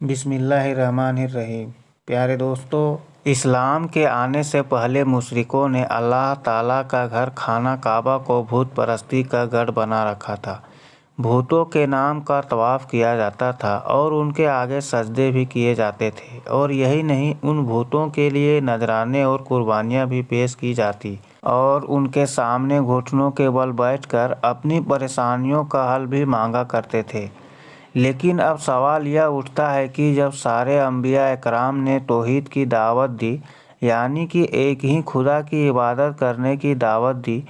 بسم اللہ الرحمن الرحیم۔ پیارے دوستو، اسلام کے آنے سے پہلے مشرکوں نے اللہ تعالیٰ کا گھر خانہ کعبہ کو بھوت پرستی کا گڑھ بنا رکھا تھا۔ بھوتوں کے نام کا طواف کیا جاتا تھا اور ان کے آگے سجدے بھی کیے جاتے تھے، اور یہی نہیں، ان بھوتوں کے لیے نذرانے اور قربانیاں بھی پیش کی جاتی اور ان کے سامنے گھٹنوں کے بل بیٹھ کر اپنی پریشانیوں کا حل بھی مانگا کرتے تھے۔ لیکن اب سوال یہ اٹھتا ہے کہ جب سارے انبیاء اکرام نے توحید کی دعوت دی، یعنی کہ ایک ہی خدا کی عبادت کرنے کی دعوت دی،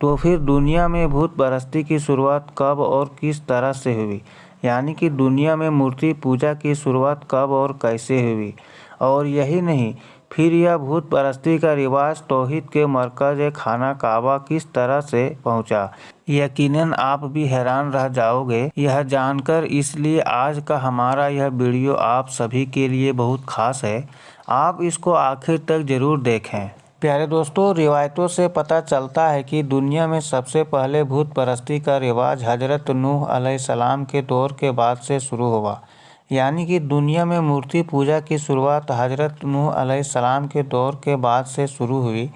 تو پھر دنیا میں بھوت پرستی کی شروعات کب اور کس طرح سے ہوئی؟ یعنی کہ دنیا میں مورتی پوجا کی شروعات کب اور کیسے ہوئی؟ اور یہی نہیں، پھر یہ بھوت پرستی کا رواج توحید کے مرکز خانہ کعبہ کس طرح سے پہنچا؟ یقیناً آپ بھی حیران رہ جاؤ گے یہ جان کر، اس لیے آج کا ہمارا یہ ویڈیو آپ سبھی کے لیے بہت خاص ہے۔ آپ اس کو آخر تک ضرور دیکھیں۔ پیارے دوستو، روایتوں سے پتہ چلتا ہے کہ دنیا میں سب سے پہلے بھوت پرستی کا رواج حضرت نوح علیہ السلام کے دور کے بعد سے شروع ہوا۔ یعنی کہ دنیا میں مورتی پوجا کی شروعات حضرت نوح علیہ السلام کے دور کے بعد سے شروع ہوئی۔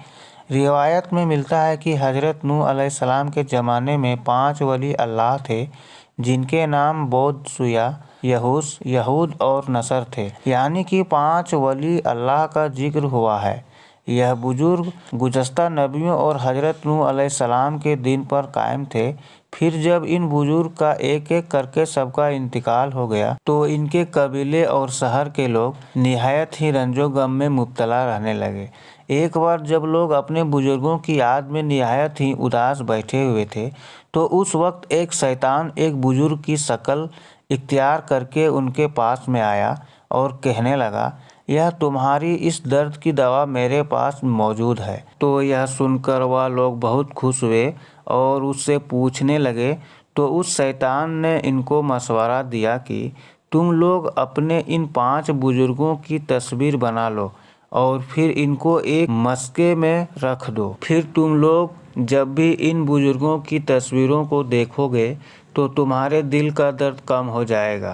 روایت میں ملتا ہے کہ حضرت نوح علیہ السلام کے زمانے میں 5 ولی اللہ تھے، جن کے نام بود، سویا، یہوس، یہود اور نصر تھے۔ یعنی کہ 5 ولی اللہ کا ذکر ہوا ہے۔ یہ بزرگ گزشتہ نبیوں اور حضرت نوح علیہ السلام کے دین پر قائم تھے۔ پھر جب ان بزرگ کا ایک ایک کر کے سب کا انتقال ہو گیا تو ان کے قبیلے اور شہر کے لوگ نہایت ہی رنج و غم میں مبتلا رہنے لگے۔ ایک بار جب لوگ اپنے بزرگوں کی یاد میں نہایت ہی اداس بیٹھے ہوئے تھے تو اس وقت ایک شیطان ایک بزرگ کی شکل اختیار کر کے ان کے پاس میں آیا اور کہنے لگا، یہ تمہاری اس درد کی دوا میرے پاس موجود ہے۔ تو یہ سن کر وہ لوگ بہت خوش ہوئے اور اس سے پوچھنے لگے، تو اس شیطان نے ان کو مشورہ دیا کہ تم لوگ اپنے ان 5 بزرگوں کی تصویر بنا لو اور پھر ان کو ایک مسکے میں رکھ دو۔ پھر تم لوگ جب بھی ان بزرگوں کی تصویروں کو دیکھو گے تو تمہارے دل کا درد کم ہو جائے گا۔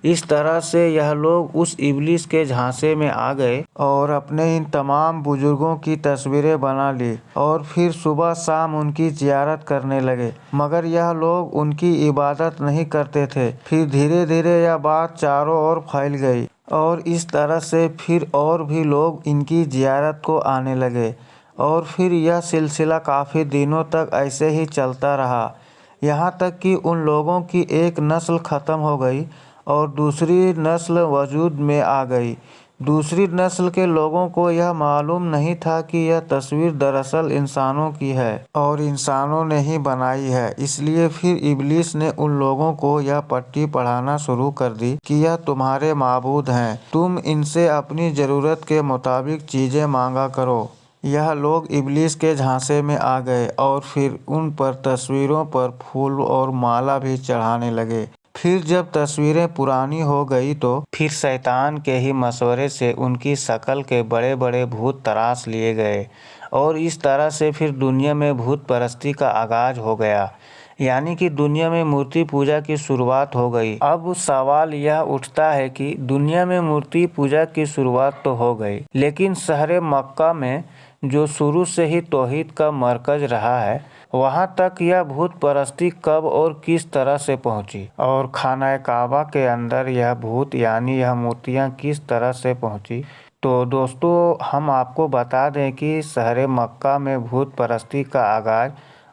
اس طرح سے یہ لوگ اس ابلیس کے جھانسے میں آ گئے اور اپنے ان تمام بزرگوں کی تصویریں بنا لی اور پھر صبح شام ان کی زیارت کرنے لگے، مگر یہ لوگ ان کی عبادت نہیں کرتے تھے۔ پھر دھیرے دھیرے یہ بات چاروں اور پھیل گئی اور اس طرح سے پھر اور بھی لوگ ان کی زیارت کو آنے لگے، اور پھر یہ سلسلہ کافی دنوں تک ایسے ہی چلتا رہا، یہاں تک کہ ان لوگوں کی ایک نسل ختم ہو گئی اور دوسری نسل وجود میں آ گئی۔ دوسری نسل کے لوگوں کو یہ معلوم نہیں تھا کہ یہ تصویر دراصل انسانوں کی ہے اور انسانوں نے ہی بنائی ہے۔ اس لیے پھر ابلیس نے ان لوگوں کو یہ پٹی پڑھانا شروع کر دی کہ یہ تمہارے معبود ہیں، تم ان سے اپنی ضرورت کے مطابق چیزیں مانگا کرو۔ یہ لوگ ابلیس کے جھانسے میں آ گئے اور پھر ان پر تصویروں پر پھول اور مالا بھی چڑھانے لگے۔ پھر جب تصویریں پرانی ہو گئی تو پھر شیطان کے ہی مشورے سے ان کی شکل کے بڑے بڑے بھوت تراش لیے گئے، اور اس طرح سے پھر دنیا میں بھوت پرستی کا آغاز ہو گیا۔ یعنی کہ دنیا میں مورتی پوجا کی شروعات ہو گئی۔ اب سوال یہ اٹھتا ہے کہ دنیا میں مورتی پوجا کی شروعات تو ہو گئی، لیکن شہر مکہ میں جو شروع سے ہی توحید کا مرکز رہا ہے، وہاں تک یہ بھوت پرستی کب اور کس طرح سے پہنچی؟ اور خانہ کعبہ کے اندر یہ بھوت یعنی یہ مورتیاں کس طرح سے پہنچی؟ تو دوستو، ہم آپ کو بتا دیں کہ شہر مکہ میں بھوت پرستی کا آغاز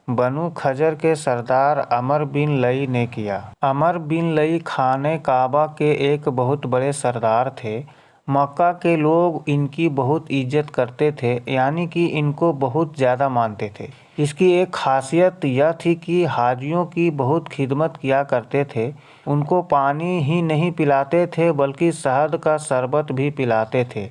بنو خزر کے سردار عمرو بن لئی نے کیا۔ عمرو بن لئی خانہ کعبہ کے ایک بہت بڑے سردار تھے۔ مکہ کے لوگ ان کی بہت عزت کرتے تھے، یعنی کہ ان کو بہت زیادہ مانتے تھے۔ اس کی ایک خاصیت یہ تھی کہ حاجیوں کی بہت خدمت کیا کرتے تھے۔ ان کو پانی ہی نہیں پلاتے تھے بلکہ شہد کا شربت بھی پلاتے تھے۔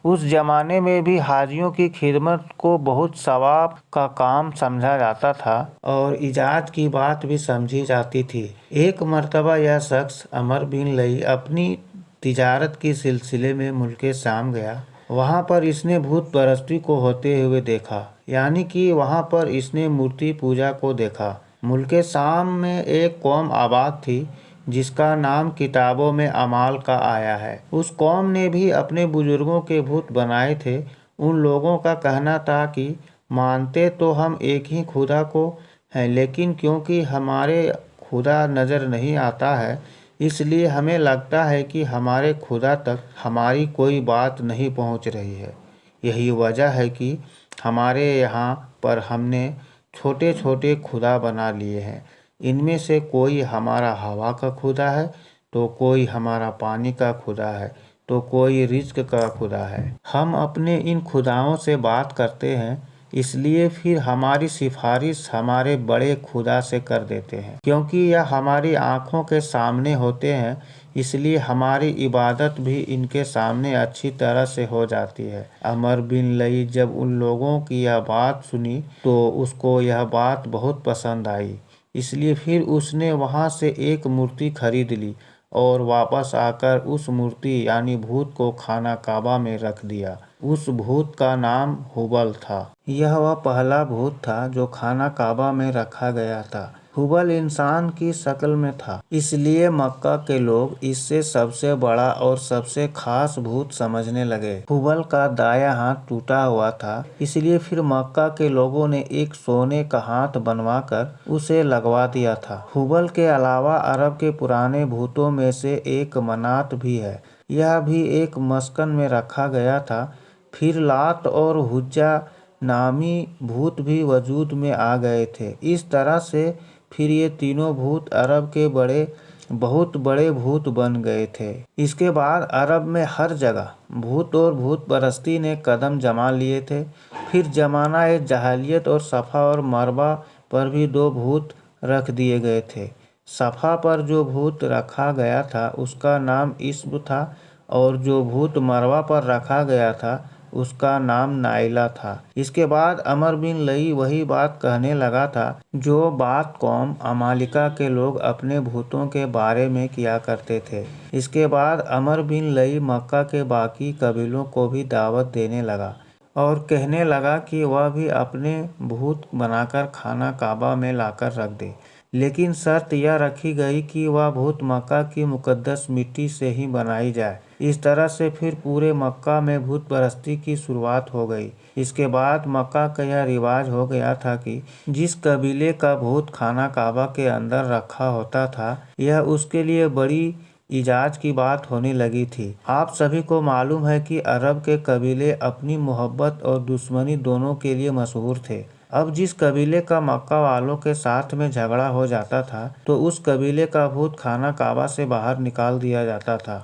اس زمانے میں بھی حاجیوں کی خدمت کو بہت ثواب کا کام سمجھا جاتا تھا اور اعزاز کی بات بھی سمجھی جاتی تھی۔ ایک مرتبہ یہ شخص عمرو بن لئی اپنی تجارت کے سلسلے میں ملک شام گیا۔ وہاں پر اس نے بھوت پرستی کو ہوتے ہوئے دیکھا، یعنی کہ وہاں پر اس نے مورتی پوجا کو دیکھا۔ ملک شام میں ایک قوم آباد تھی جس کا نام کتابوں میں اعمال کا آیا ہے۔ اس قوم نے بھی اپنے بزرگوں کے بت بنائے تھے۔ ان لوگوں کا کہنا تھا کہ مانتے تو ہم ایک ہی خدا کو ہیں، لیکن کیونکہ ہمارے خدا نظر نہیں آتا ہے، اس لیے ہمیں لگتا ہے کہ ہمارے خدا تک ہماری کوئی بات نہیں پہنچ رہی ہے۔ یہی وجہ ہے کہ ہمارے یہاں پر ہم نے چھوٹے چھوٹے خدا بنا لیے ہیں۔ ان میں سے کوئی ہمارا ہوا کا خدا ہے، تو کوئی ہمارا پانی کا خدا ہے، تو کوئی رزق کا خدا ہے۔ ہم اپنے ان خداؤں سے بات کرتے ہیں، اس لیے پھر ہماری سفارش ہمارے بڑے خدا سے کر دیتے ہیں۔ کیونکہ یہ ہماری آنکھوں کے سامنے ہوتے ہیں، اس لیے ہماری عبادت بھی ان کے سامنے اچھی طرح سے ہو جاتی ہے۔ عمرو بن لئی جب ان لوگوں کی یہ بات سنی تو اس کو یہ بات بہت پسند آئی، اس لیے پھر اس نے وہاں سے ایک مورتی خرید لی اور واپس آ کر اس مورتی یعنی بھوت کو خانہ کعبہ میں رکھ دیا۔ اس بھوت کا نام ہبل تھا۔ یہ وہ پہلا بھوت تھا جو خانہ کعبہ میں رکھا گیا تھا۔ ہبل انسان کی شکل میں تھا، اس لیے مکہ کے لوگ اس سے سب سے بڑا اور سب سے خاص بھوت سمجھنے لگے۔ ہبل کا دایاں ہاتھ ٹوٹا ہوا تھا، اس لیے پھر مکہ کے لوگوں نے ایک سونے کا ہاتھ بنوا کر اسے لگوا دیا تھا۔ ہبل کے علاوہ عرب کے پرانے بھوتوں میں سے ایک منات بھی ہے، یہ بھی ایک مسکن میں رکھا گیا تھا۔ پھر لات اور عزا نامی بھوت بھی وجود میں آ گئے تھے۔ اس طرح سے پھر یہ تینوں بھوت عرب کے بہت بڑے بھوت بن گئے تھے۔ اس کے بعد عرب میں ہر جگہ بھوت اور بھوت پرستی نے قدم جما لیے تھے۔ پھر زمانہ جاہلیت اور صفا اور مروہ پر بھی دو بھوت رکھ دیے گئے تھے۔ صفا پر جو بھوت رکھا گیا تھا اس کا نام اسب تھا، اور جو بھوت مروہ پر رکھا گیا تھا اس کا نام نائلہ تھا۔ اس کے بعد عمرو بن لئی وہی بات کہنے لگا تھا جو بات قوم عمالقہ کے لوگ اپنے بھوتوں کے بارے میں کیا کرتے تھے۔ اس کے بعد عمرو بن لئی مکہ کے باقی قبیلوں کو بھی دعوت دینے لگا اور کہنے لگا کہ وہ بھی اپنے بھوت بنا کر خانہ کعبہ میں لا کر رکھ دیں، لیکن شرط یہ رکھی گئی کہ وہ بھوت مکہ کی مقدس مٹی سے ہی بنائی جائے۔ اس طرح سے پھر پورے مکہ میں بت پرستی کی شروعات ہو گئی۔ اس کے بعد مکہ کا یہ رواج ہو گیا تھا کہ جس قبیلے کا بھوت خانہ کعبہ کے اندر رکھا ہوتا تھا، یہ اس کے لیے بڑی اعزاز کی بات ہونے لگی تھی۔ آپ سبھی کو معلوم ہے کہ عرب کے قبیلے اپنی محبت اور دشمنی دونوں کے لیے مشہور تھے۔ اب جس قبیلے کا مکہ والوں کے ساتھ میں جھگڑا ہو جاتا تھا تو اس قبیلے کا بھوت خانہ کعبہ سے باہر نکال دیا جاتا تھا۔